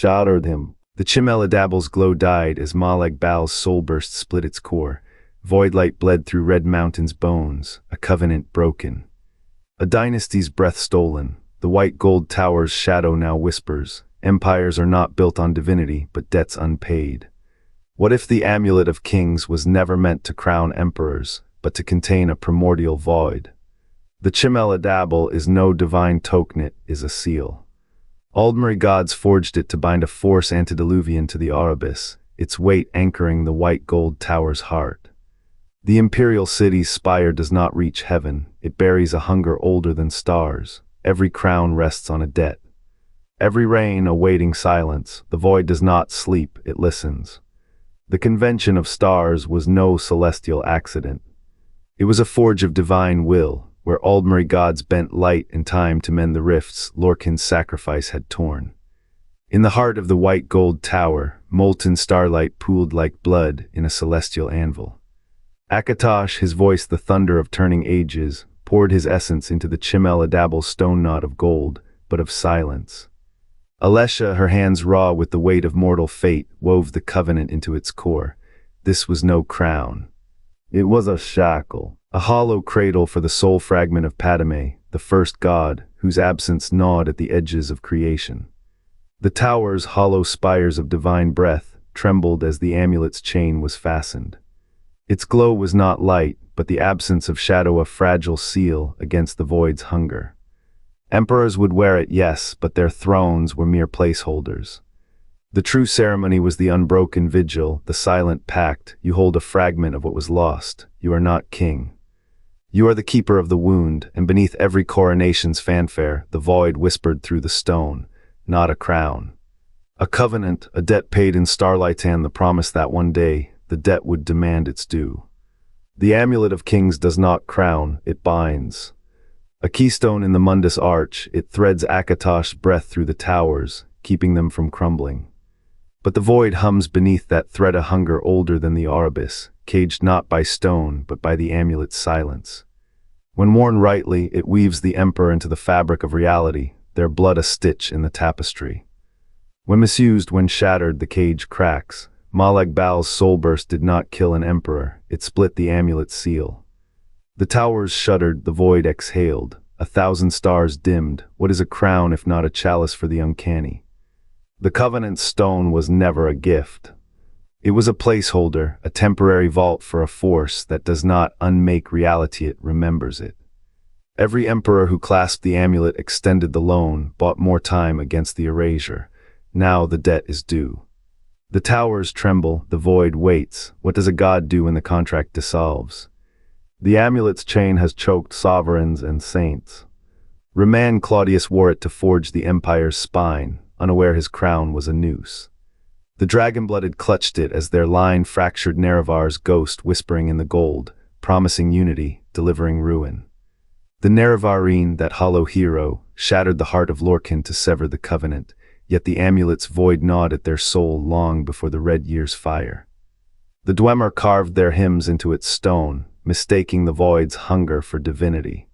shattered him. The Chim glow died as Malag Bal's soul burst split its core. Void light bled through Red Mountain's bones, a covenant broken. A dynasty's breath stolen. The white gold tower's shadow now whispers. Empires are not built on divinity, but debts unpaid. What if the Amulet of Kings was never meant to crown emperors, but to contain a primordial void? The Chim is no divine token, it is a seal. Aldmeri gods forged it to bind a force antediluvian to the Aurbis, its weight anchoring the white gold tower's heart. The imperial city's spire does not reach heaven, it buries a hunger older than stars. Every crown rests on a debt. Every reign a waiting silence, the void does not sleep, it listens. The convention of stars was no celestial accident. It was a forge of divine will, where Aldmeri gods bent light and time to mend the rifts Lorkhan's sacrifice had torn. In the heart of the white gold tower, molten starlight pooled like blood in a celestial anvil. Akatosh, his voice the thunder of turning ages, poured his essence into the Chim stone knot of gold, but of silence. Alesha, her hands raw with the weight of mortal fate, wove the covenant into its core. This was no crown. It was a shackle. A hollow cradle for the soul fragment of Padme, the first god, whose absence gnawed at the edges of creation. The tower's hollow spires of divine breath trembled as the amulet's chain was fastened. Its glow was not light, but the absence of shadow, a fragile seal against the void's hunger. Emperors would wear it, yes, but their thrones were mere placeholders. The true ceremony was the unbroken vigil, the silent pact. You hold a fragment of what was lost. You are not king. You are the keeper of the wound, and beneath every coronation's fanfare, the void whispered through the stone, not a crown. A covenant, a debt paid in starlight, and the promise that one day, the debt would demand its due. The Amulet of Kings does not crown, it binds. A keystone in the Mundus arch, it threads Akatosh's breath through the towers, keeping them from crumbling. But the void hums beneath that thread, a hunger older than the Aurbis, caged not by stone, but by the amulet's silence. When worn rightly, it weaves the emperor into the fabric of reality, their blood a stitch in the tapestry. When misused, when shattered, the cage cracks. Malag Bal's soul burst did not kill an emperor, it split the amulet's seal. The towers shuddered, the void exhaled. 1,000 stars dimmed. What is a crown if not a chalice for the uncanny? The covenant stone was never a gift. It was a placeholder, a temporary vault for a force that does not unmake reality, it remembers it. Every emperor who clasped the amulet extended the loan, bought more time against the erasure. Now the debt is due. The towers tremble, the void waits. What does a god do when the contract dissolves? The amulet's chain has choked sovereigns and saints. Roman Claudius wore it to forge the empire's spine, unaware his crown was a noose. The dragon-blooded clutched it as their line fractured Nerevar's ghost, whispering in the gold, promising unity, delivering ruin. The Nerevarine, that hollow hero, shattered the heart of Lorkhan to sever the covenant, yet the amulet's void gnawed at their soul long before the red year's fire. The Dwemer carved their hymns into its stone, mistaking the void's hunger for divinity.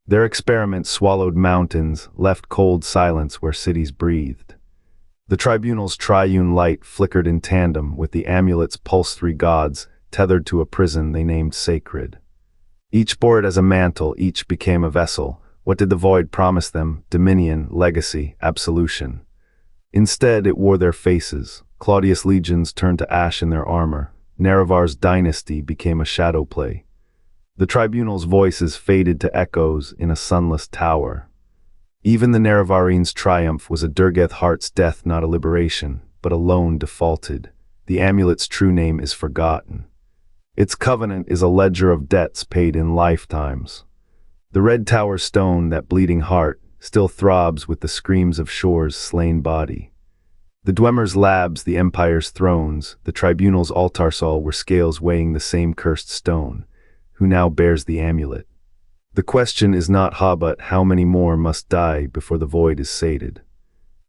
Their experiment swallowed mountains, left cold silence where cities breathed. The tribunal's triune light flickered in tandem with the amulet's pulse, 3 gods, tethered to a prison they named sacred. Each bore it as a mantle, each became a vessel. What did the void promise them? Dominion, legacy, absolution. Instead, it wore their faces. Claudius' legions turned to ash in their armor. Nerevar's dynasty became a shadow play. The tribunal's voices faded to echoes in a sunless tower. Even the Nerevarine's triumph was a Durgeth heart's death, not a liberation, but a loan defaulted. The amulet's true name is forgotten. Its covenant is a ledger of debts paid in lifetimes. The red tower stone, that bleeding heart, still throbs with the screams of Shore's slain body. The Dwemer's labs, the empire's thrones, the tribunal's altarsal were scales weighing the same cursed stone. Who now bears the amulet? The question is not how, but how many more must die before the void is sated.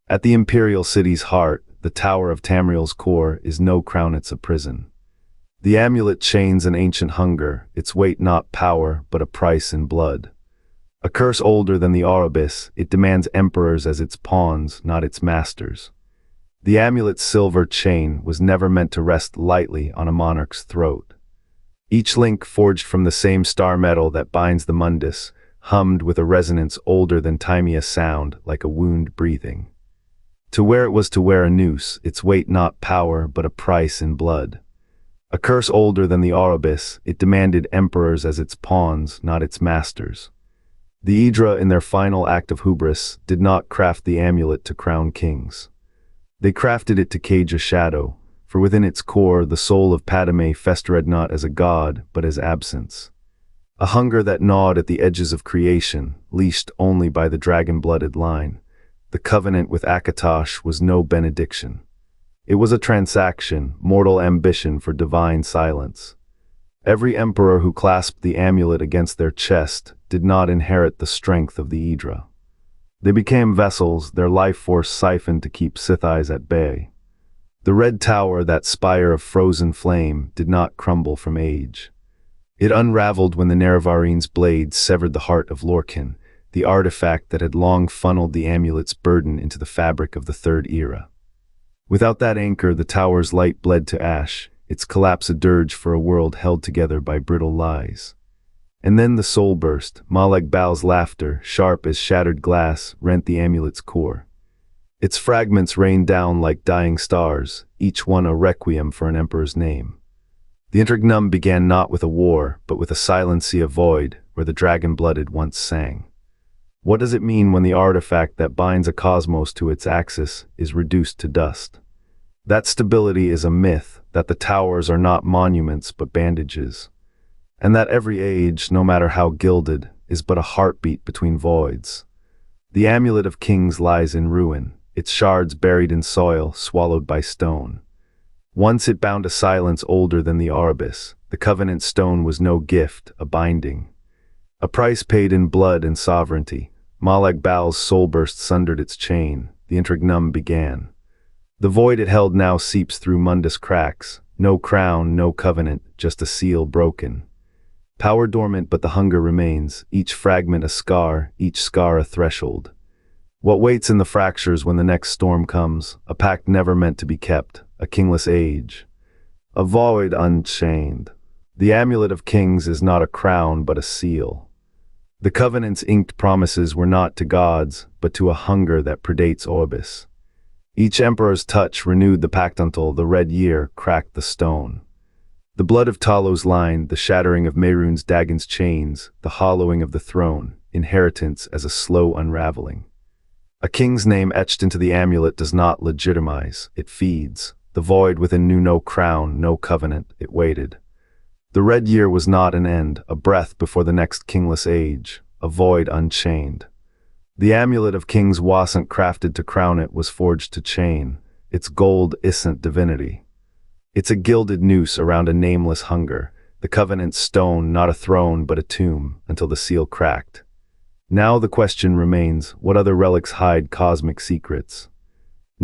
At the imperial city's heart, the tower of Tamriel's core is no crown, it's a prison. The amulet chains an ancient hunger, its weight not power, but a price in blood. A curse older than the Aurbis, it demands emperors as its pawns, not its masters. The amulet's silver chain was never meant to rest lightly on a monarch's throat. Each link, forged from the same star metal that binds the mundus, hummed with a resonance older than Timea's sound, like a wound breathing. To wear it was to wear a noose, its weight not power, but a price in blood. A curse older than the Aurbis, it demanded emperors as its pawns, not its masters. The Idra, in their final act of hubris, did not craft the amulet to crown kings. They crafted it to cage a shadow, for within its core the soul of Padme festered not as a god, but as absence. A hunger that gnawed at the edges of creation, leashed only by the dragon-blooded line. The covenant with Akatosh was no benediction. It was a transaction, mortal ambition for divine silence. Every emperor who clasped the amulet against their chest did not inherit the strength of the Idra. They became vessels, their life force siphoned to keep Sith eyes at bay. The Red Tower, that spire of frozen flame, did not crumble from age. It unraveled when the Nerevarin's blade severed the heart of Lorcan, the artifact that had long funneled the amulet's burden into the fabric of the Third Era. Without that anchor, the tower's light bled to ash, its collapse a dirge for a world held together by brittle lies. And then the soul burst. Malek Bal's laughter, sharp as shattered glass, rent the amulet's core. Its fragments rained down like dying stars, each one a requiem for an emperor's name. The interregnum began not with a war, but with a silent sea of void, where the dragon-blooded once sang. What does it mean when the artifact that binds a cosmos to its axis is reduced to dust? That stability is a myth, that the towers are not monuments but bandages, and that every age, no matter how gilded, is but a heartbeat between voids. The Amulet of Kings lies in ruin, its shards buried in soil, swallowed by stone. Once it bound a silence older than the Aurbis. The covenant stone was no gift, a binding. A price paid in blood and sovereignty. Malek Bal's soul burst sundered its chain. The interregnum began. The void it held now seeps through mundus cracks. No crown, no covenant, just a seal broken. Power dormant, but the hunger remains, each fragment a scar, each scar a threshold. What waits in the fractures when the next storm comes? A pact never meant to be kept, a kingless age. A void unchained. The Amulet of Kings is not a crown, but a seal. The covenant's inked promises were not to gods, but to a hunger that predates Aurbis. Each emperor's touch renewed the pact until the red year cracked the stone. The blood of Talos lined, the shattering of Mehrunes Dagon's chains, the hollowing of the throne, inheritance as a slow unraveling. A king's name etched into the amulet does not legitimize, it feeds. The void within knew no crown, no covenant, it waited. The red year was not an end, a breath before the next kingless age, a void unchained. The Amulet of Kings wasn't crafted to crown it, was forged to chain. Its gold isn't divinity. It's a gilded noose around a nameless hunger, the covenant's stone, not a throne but a tomb, until the seal cracked. Now the question remains, what other relics hide cosmic secrets?